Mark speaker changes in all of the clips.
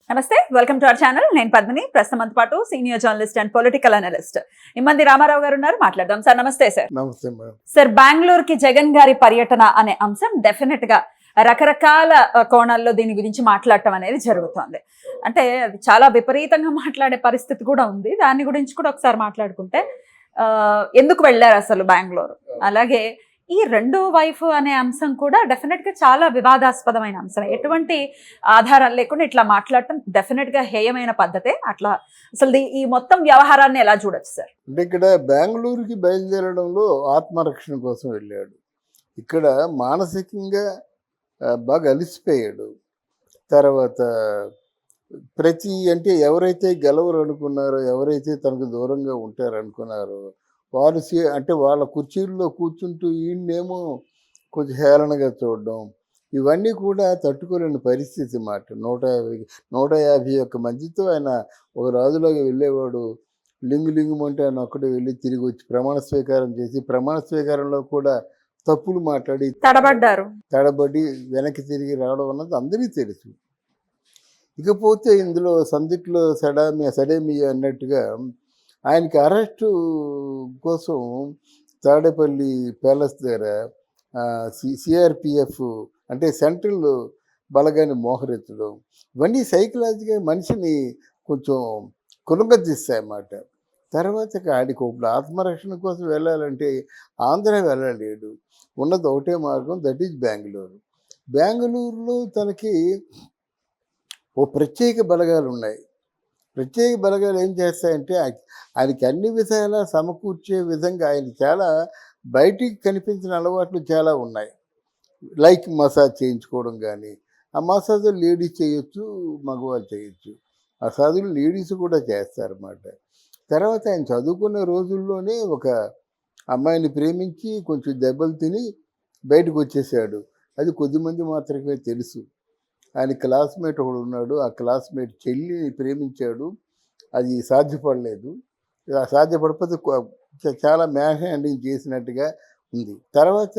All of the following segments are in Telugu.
Speaker 1: నమస్తే, వెల్కమ్ టు అవర్ ఛానల్. నేను పద్మిని. ప్రస్తుతం పాటు senior journalist and political analyst Immandi Ramarao garu ఉన్నారు. మాట్లాడదాం సార్. నమస్తే సార్.
Speaker 2: నమస్తే మేడం.
Speaker 1: సార్, బెంగళూరుకి జగన్ గారి పర్యటన అనే అంశం డెఫినెట్ గా రకరకాల కోణాల్లో దీని గురించి మాట్లాడటం అనేది జరుగుతోంది. అంటే అది చాలా విపరీతంగా మాట్లాడే పరిస్థితి కూడా ఉంది. దాని గురించి కూడా ఒకసారి మాట్లాడుకుంటే, ఎందుకు వెళ్ళారు అసలు బెంగళూరు, అలాగే ఈ రెండో వైఫ్ అనే అంశం కూడా డెఫినెట్ గా చాలా వివాదాస్పదమైన అంశం. ఎటువంటి ఆధారాలు లేకుండా ఇట్లా మాట్లాడటం డెఫినెట్ గా హేయమైన పద్ధతే. అట్లా అసలు ఈ మొత్తం వ్యవహారాన్ని ఎలా చూడొచ్చు సార్?
Speaker 2: అంటే ఇక్కడ బెంగళూరుకి బయలుదేరడంలో ఆత్మరక్షణ కోసం వెళ్ళాడు. ఇక్కడ మానసికంగా బాగా అలిసిపోయాడు. తర్వాత అంటే ఎవరైతే గెలవరు అనుకున్నారో, ఎవరైతే తనకు దూరంగా ఉంటారనుకున్నారో వారు అంటే వాళ్ళ కుర్చీల్లో కూర్చుంటూ ఈయన్నేమో కొంచెం హేళనగా చూడడం, ఇవన్నీ కూడా తట్టుకోలేని పరిస్థితి మాట. 150 మందితో ఆయన ఒక రాజులాగా వెళ్ళేవాడు. లింగుమంటే ఆయన ఒక్కడే వెళ్ళి తిరిగి వచ్చి ప్రమాణ స్వీకారం చేసి, ప్రమాణ స్వీకారంలో కూడా తప్పులు మాట్లాడి తడబడి వెనక్కి తిరిగి రావడం అన్నది అందరికీ తెలుసు. ఇకపోతే ఇందులో సందిట్లో సడేమి అన్నట్టుగా ఆయనకి అరెస్టు కోసం తాడేపల్లి ప్యాలెస్ దగ్గర సిఆర్పిఎఫ్ అంటే సెంట్రల్ బలగాన్ని మోహరెత్తడం, ఇవన్నీ సైకలాజికల్గా మనిషిని కొంచెం కులంగతీస్తాయన్నమాట. తర్వాత ఆడికి ఇప్పుడు ఆత్మరక్షణ కోసం వెళ్ళాలంటే ఆంధ్ర వెళ్ళలేడు. ఉన్నది ఒకటే మార్గం, దట్ ఈజ్ బెంగళూరు. బెంగళూరులో తనకి ఓ ప్రత్యేక బలగాలు ఉన్నాయి. ప్రత్యేక బలగాలు ఏం చేస్తాయంటే ఆయనకి అన్ని విధాలా సమకూర్చే విధంగా ఆయన చాలా బయటికి కనిపించిన అలవాట్లు చాలా ఉన్నాయి. లైక్ మసాజ్ చేయించుకోవడం కానీ, ఆ మసాజ్ లేడీస్ చేయొచ్చు, మగవాళ్ళు చేయొచ్చు. మసాజులు లేడీస్ కూడా చేస్తారన్నమాట. తర్వాత ఆయన చదువుకున్న రోజుల్లోనే ఒక అమ్మాయిని ప్రేమించి కొంచెం దెబ్బలు తిని బయటకు వచ్చేసాడు. అది కొద్దిమంది మాత్రమే తెలుసు. ఆయన క్లాస్మేట్ ఒకడు ఉన్నాడు. ఆ క్లాస్మేట్ చెల్లిని ప్రేమించాడు. అది సాధ్యపడలేదు. సాధ్యపడకపోతే చాలా మ్యాన్ హ్యాండింగ్ చేసినట్టుగా ఉంది. తర్వాత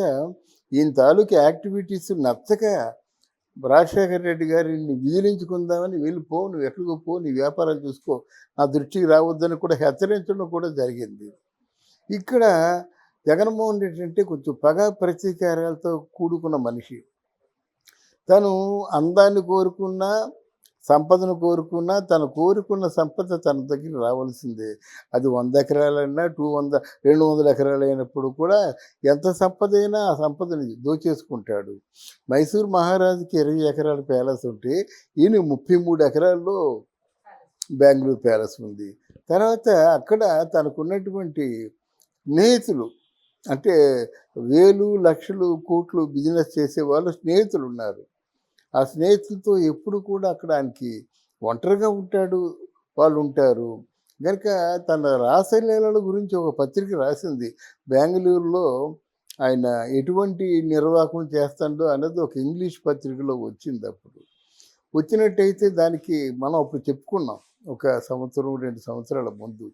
Speaker 2: ఈయన తాలూకు యాక్టివిటీస్ నచ్చక రాజశేఖర రెడ్డి గారిని విదిలించుకుందామని వెళ్ళిపో, నువ్వు ఎక్కడికో పో, నీ వ్యాపారాలు చూసుకో, నా దృష్టికి రావద్దని కూడా హెచ్చరించడం కూడా జరిగింది. ఇక్కడ జగన్మోహన్ రెడ్డి అంటే కొంచెం పగ ప్రతీకారాలతో కూడుకున్న మనిషి. తను అందాన్ని కోరుకున్నా, సంపదను కోరుకున్నా, తను కోరుకున్న సంపద తన దగ్గర రావాల్సిందే. అది 100 ఎకరాలైనా 200 ఎకరాలు అయినప్పుడు కూడా ఎంత సంపద అయినా ఆ సంపదని దోచేసుకుంటాడు. మైసూర్ మహారాజుకి 20 ఎకరాల ప్యాలెస్ ఉంటే ఈయన 33 ఎకరాల్లో బెంగళూరు ప్యాలెస్ ఉంది. తర్వాత అక్కడ తనకున్నటువంటి స్నేహితులు, అంటే వేలు లక్షలు కోట్లు బిజినెస్ చేసే వాళ్ళు స్నేహితులు ఉన్నారు. ఆ స్నేహితులతో ఎప్పుడు కూడా అక్కడ ఆయనకి ఒంటరిగా ఉంటాడు, వాళ్ళు ఉంటారు కనుక తన రాసలీలల గురించి ఒక పత్రిక రాసింది. బెంగళూరులో ఆయన ఎటువంటి నిర్వాహకం చేస్తాడో అన్నది ఒక ఇంగ్లీష్ పత్రికలో వచ్చింది. అప్పుడు వచ్చినట్టయితే దానికి మనం అప్పుడు చెప్పుకున్నాం, ఒక 1-2 సంవత్సరాల ముందు.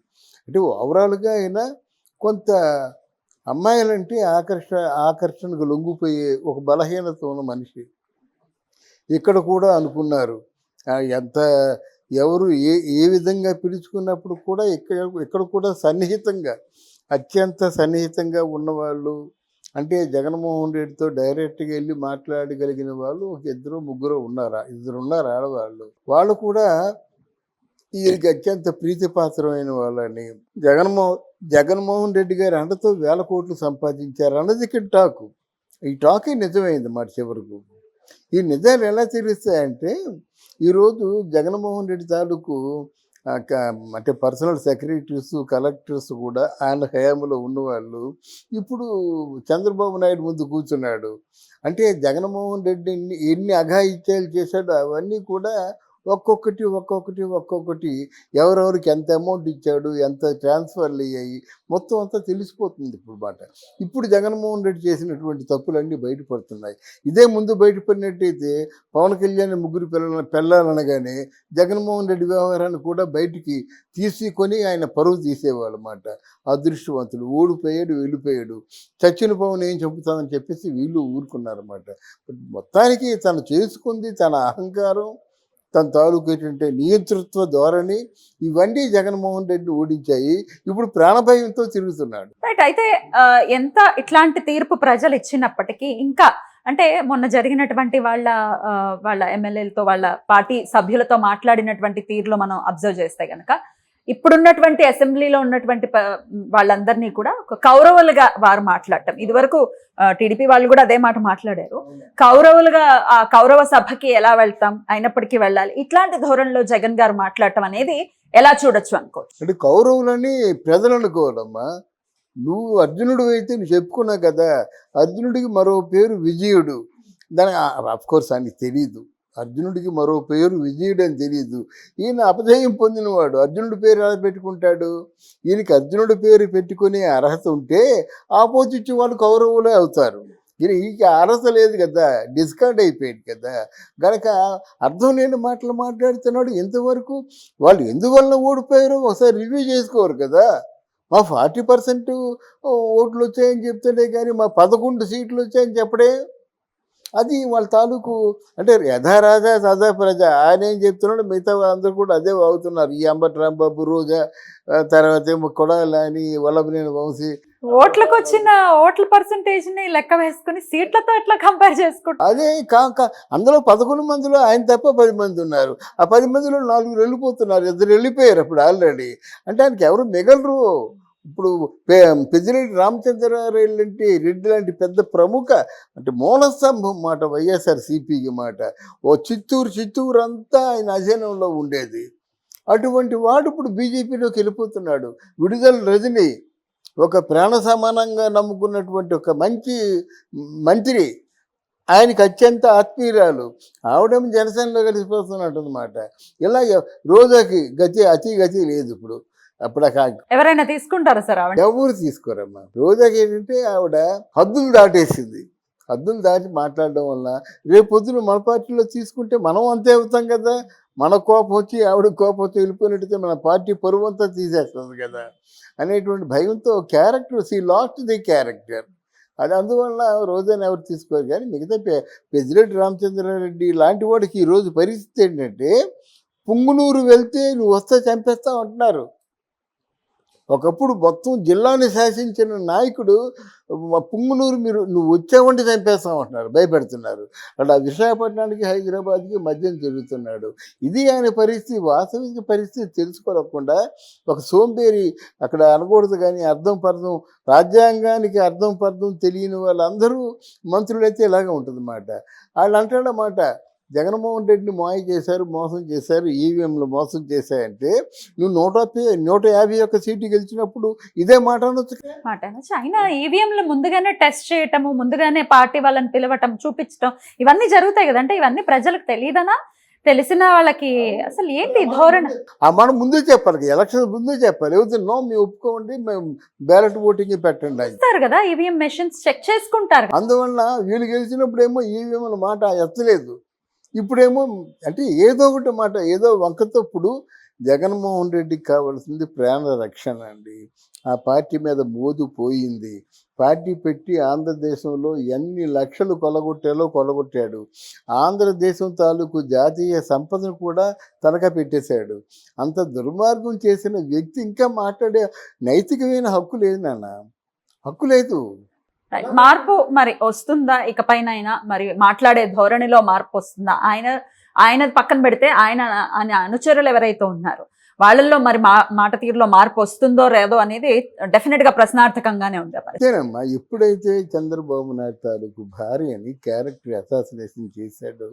Speaker 2: అంటే ఓవరాల్గా అయినా కొంత అమ్మాయిలంటే ఆకర్షణకు లొంగిపోయే ఒక బలహీనత ఉన్న మనిషి. ఇక్కడ కూడా అనుకున్నారు, ఎంత ఎవరు ఏ విధంగా పిలుచుకున్నప్పుడు కూడా ఇక్కడ కూడా అత్యంత సన్నిహితంగా ఉన్నవాళ్ళు, అంటే జగన్మోహన్ రెడ్డితో డైరెక్ట్గా వెళ్ళి మాట్లాడగలిగిన వాళ్ళు ఒక 2-3 ఉన్నారు. 2 ఉన్నారు ఆడవాళ్ళు. వాళ్ళు కూడా వీరికి అత్యంత ప్రీతిపాత్రమైన వాళ్ళని. జగన్మోహన్ రెడ్డి గారి అండతో 1000 కోట్లు సంపాదించారు అన్నది ఇక్కడ టాకు. ఈ టాకే నిజమైంది మాట చివరకు. ఈ నిజాలు ఎలా తెలుస్తాయంటే, ఈరోజు జగన్మోహన్ రెడ్డి తాలూకు అంటే పర్సనల్ సెక్రటరీస్, కలెక్టర్స్ కూడా ఆయన హయాంలో ఉన్నవాళ్ళు ఇప్పుడు చంద్రబాబు నాయుడు ముందు కూర్చున్నాడు. అంటే జగన్మోహన్ రెడ్డి ఎన్ని అఘాయిత్యాలు చేశాడో అవన్నీ కూడా ఒక్కొక్కటి ఎవరెవరికి ఎంత అమౌంట్ ఇచ్చాడు, ఎంత ట్రాన్స్ఫర్లు అయ్యాయి, మొత్తం అంతా తెలిసిపోతుంది ఇప్పుడు మాట. ఇప్పుడు జగన్మోహన్ రెడ్డి చేసినటువంటి తప్పులన్నీ బయటపడుతున్నాయి. ఇదే ముందు బయటపడినట్టయితే పవన్ కళ్యాణ్ 3 పెళ్ళాలనగానే జగన్మోహన్ రెడ్డి వ్యవహారాన్ని కూడా బయటికి తీసుకొని ఆయన పరువు తీసేవాళ్ళు అన్నమాట. అదృష్టవంతులు. ఓడిపోయాడు, వెళ్ళిపోయాడు. చచ్చిన పవన్ ఏం చంపుతామని చెప్పేసి వీళ్ళు ఊరుకున్నారన్నమాట. మొత్తానికి తను చేసుకుంది తన అహంకారం, తన తాలూకు ఏంటంటే నియంతృత్వ ధోరణి, ఇవన్నీ జగన్మోహన్ రెడ్డి ఓడించాయి. ఇప్పుడు ప్రాణభయంతో తిరుగుతున్నాడు.
Speaker 1: రైట్. అయితే ఎంత ఇట్లాంటి తీర్పు ప్రజలు ఇచ్చినప్పటికీ ఇంకా అంటే మొన్న జరిగినటువంటి వాళ్ళ ఎమ్మెల్యేలతో వాళ్ళ పార్టీ సభ్యులతో మాట్లాడినటువంటి తీరులో మనం అబ్జర్వ్ చేస్తే గనక ఇప్పుడున్నటువంటి అసెంబ్లీలో ఉన్నటువంటి వాళ్ళందరినీ కూడా ఒక కౌరవులుగా వారు మాట్లాడటం. ఇదివరకు టీడీపీ వాళ్ళు కూడా అదే మాట మాట్లాడారు. కౌరవులుగా ఆ కౌరవ సభకి ఎలా వెళ్తాం, అయినప్పటికీ వెళ్ళాలి, ఇట్లాంటి ధోరణిలో జగన్ గారు మాట్లాడటం అనేది ఎలా చూడొచ్చు అనుకోవచ్చు?
Speaker 2: అంటే కౌరవులని ప్రజలు అనుకోవాలమ్మా. నువ్వు అర్జునుడు అయితే నువ్వు చెప్పుకున్నావు కదా, అర్జునుడికి మరో పేరు విజయుడు. దాని అఫ్కోర్స్ ఆయనకి తెలీదు, అర్జునుడికి మరో పేరు విజయుడు అని తెలియదు. ఈయన అపజయం పొందినవాడు, అర్జునుడి పేరు ఎలా పెట్టుకుంటాడు? ఈయనకి అర్జునుడి పేరు పెట్టుకునే అర్హత ఉంటే ఆపోజిట్ వాళ్ళు కౌరవులే అవుతారు. ఈయనకి అర్హత లేదు కదా, డిస్కార్డ్ అయిపోయాడు కదా. గనక అర్థం లేని మాటలు మాట్లాడుతున్నాడు. ఇంతవరకు వాళ్ళు ఎందువల్ల ఓడిపోయారో ఒకసారి రివ్యూ చేసుకోరు కదా. మా 40% ఓట్లు వచ్చాయని చెప్తేనే కానీ మా 11 సీట్లు వచ్చాయని చెప్పడే. అది వాళ్ళ తాలూకు అంటే యథారాజా సదా ప్రజ. ఆయన ఏం చెప్తున్నాడు, మిగతా అందరూ కూడా అదే అవుతున్నారు. ఈ అంబటి రాంబాబు, రోజా, తర్వాత ఏమో కొడాలని, వల్లభనేని వంశీ.
Speaker 1: ఓట్లకు వచ్చిన ఓట్ల పర్సంటేజ్ ని లెక్క వేసుకుని సీట్లతో ఎట్లా కంపేర్ చేసుకుంటారు?
Speaker 2: అదే అందులో 11 మందిలో ఆయన తప్ప 10 మంది ఉన్నారు. ఆ 10 మందిలో 4 వెళ్ళిపోతున్నారు, 2 వెళ్ళిపోయారు అప్పుడు ఆల్రెడీ. అంటే ఆయనకి ఎవరు మిగలరు. ఇప్పుడు పెద్దిరెడ్డి రామచంద్రారెడ్డి లాంటి పెద్ద ప్రముఖ అంటే మూలస్తంభం మాట వైఎస్ఆర్సీపీకి మాట. ఓ చిత్తూరు అంతా ఆయన అధీనంలో ఉండేది. అటువంటి వాడు ఇప్పుడు బీజేపీలోకి వెళ్ళిపోతున్నాడు. విడుదల రజని ఒక ప్రాణ సమానంగా నమ్ముకున్నటువంటి ఒక మంచి మంత్రి, ఆయనకి అత్యంత ఆత్మీయురాలు, ఆవిడేమో జనసేనలో కలిసిపోతున్నట్టు అనమాట. ఇలా రోజాకి అతి గతి లేదు ఇప్పుడు. అప్పుడు
Speaker 1: ఎవరైనా తీసుకుంటారా సార్?
Speaker 2: ఎవరు తీసుకోరమ్మా. రోజాకి ఏంటంటే ఆవిడ హద్దులు దాటేసింది. హద్దులు దాటి మాట్లాడడం వల్ల రేపు పొద్దున మన పార్టీలో తీసుకుంటే మనం అంతే అవుతాం కదా. మన కోపం వచ్చి ఆవిడ కోపం వచ్చి వెళ్ళిపోయినట్టయితే మన పార్టీ పరువు అంతా తీసేస్తుంది కదా అనేటువంటి భయంతో లాస్ట్ ది క్యారెక్టర్. అది అందువల్ల రోజాని ఎవరు తీసుకోరు. కానీ మిగతా పెద్దిరెడ్డి రామచంద్రారెడ్డి లాంటి వాడికి ఈరోజు పరిస్థితి ఏంటంటే, పుంగునూరు వెళ్తే నువ్వు వస్తే చంపేస్తావు అంటున్నారు. ఒకప్పుడు మొత్తం జిల్లాని శాసించిన నాయకుడు పుంగునూరు నువ్వు వచ్చావంటే చంపేస్తామంటున్నారు, భయపెడుతున్నారు. అలా విశాఖపట్నానికి హైదరాబాద్కి మధ్యం తిరుగుతున్నాడు. ఇది ఆయన పరిస్థితి. వాస్తవిక పరిస్థితి తెలుసుకోలేకుండా ఒక సోంబేరి అక్కడ అనకూడదు, కానీ రాజ్యాంగానికి అర్థం తెలియని వాళ్ళందరూ మంత్రులైతే ఇలాగే ఉంటుందన్నమాట. వాళ్ళు అంటాడన్నమాట, జగన్మోహన్ రెడ్డిని మోసం చేశారు, ఈవీఎంలు మోసం చేశాయంటే నువ్వు 151 సీటు గెలిచినప్పుడు ఇదే మాట అనొచ్చు.
Speaker 1: అయినా ఈవీఎంలు ముందుగానే టెస్ట్ చేయటము, ముందుగానే పార్టీ వాళ్ళని పిలవటం, చూపించటం, ఇవన్నీ జరుగుతాయి కదంటే ఇవన్నీ ప్రజలకు తెలియదనా? తెలిసిన వాళ్ళకి అసలు ఏంటి ధోరణి?
Speaker 2: మనం ముందే చెప్పాలి, ఎలక్షన్ ముందే చెప్పాలి. నో మీ ఒప్పుకోండి, మేము బ్యాలెట్ ఓటింగ్ పెట్టండి
Speaker 1: అంటారు కదా. ఈవీఎం మెషిన్స్ చెక్ చేసుకుంటారు.
Speaker 2: అందువల్ల వీళ్ళు గెలిచినప్పుడు ఏమో ఈవీఎంల మాట ఎత్తలేదు. ఇప్పుడేమో అంటే ఏదో ఒకటి మాట, ఏదో వంకతప్పుడు. జగన్మోహన్ రెడ్డికి కావాల్సింది ప్రాణ రక్షణ అండి. ఆ పార్టీ మీద మోదు పోయింది. పార్టీ పెట్టి ఆంధ్రదేశంలో ఎన్ని లక్షలు కొలగొట్టాడు. ఆంధ్రదేశం తాలూకు జాతీయ సంపదను కూడా తనఖా పెట్టేశాడు. అంత దుర్మార్గం చేసిన వ్యక్తి ఇంకా మాట్లాడే నైతికమైన హక్కు లేదు నాన్న, హక్కు లేదు.
Speaker 1: మార్పు మరి వస్తుందా ఇకపైన? మరి మాట్లాడే ధోరణిలో మార్పు వస్తుందా? ఆయన పక్కన పెడితే ఆయన అనుచరులు ఎవరైతే ఉన్నారో వాళ్ళల్లో మరి మాట తీరులో మార్పు వస్తుందో లేదో అనేది డెఫినెట్ గా ప్రశ్నార్థకంగానే ఉంది.
Speaker 2: అంతేనమ్మా. ఎప్పుడైతే చంద్రబాబు నాయుడు తాలూకు భార్యని క్యారెక్టర్ అసాసినేషన్ చేశాడో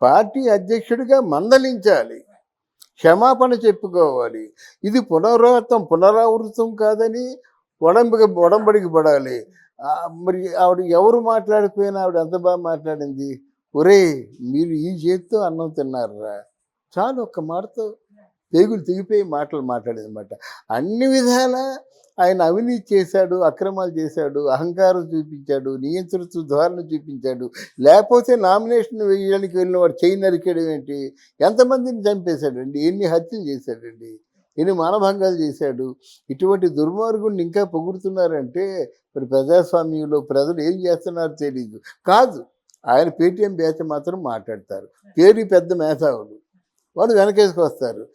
Speaker 2: పార్టీ అధ్యక్షుడిగా మందలించాలి, క్షమాపణ చెప్పుకోవాలి. ఇది పునరావృతం కాదని ఒడంబడికి పడాలి. మరి ఆవిడ ఎవరు మాట్లాడిపోయినా ఆవిడ ఎంత బాగా మాట్లాడింది. ఒరే మీరు ఈ చేతితో అన్నం తిన్నారా చాలు, ఒక్క మాటతో పేగులు తెగిపోయి మాటలు మాట్లాడేదన్నమాట. అన్ని విధాల ఆయన అవినీతి చేశాడు, అక్రమాలు చేశాడు, అహంకారం చూపించాడు, నియంత్రిత ధోరణి చూపించాడు. లేకపోతే నామినేషన్ వేయడానికి వెళ్ళిన వాడు చేయి నరికేయడం ఏంటి? ఎంతమందిని చంపేశాడండి, ఎన్ని హత్యలు చేశాడండి, ఎన్ని మానభంగాలు చేశాడు. ఇటువంటి దుర్మార్గుడిని ఇంకా పొగుడుతున్నారంటే మరి ప్రజాస్వామ్యంలో ప్రజలు ఏం చేస్తున్నారో తెలీదు. కాదు, ఆయన పేటీఎం బ్యాచ్ మాత్రం మాట్లాడతారు, పేరు పెద్ద మేధావులు. వాడు వెనకేసుకు వస్తారు.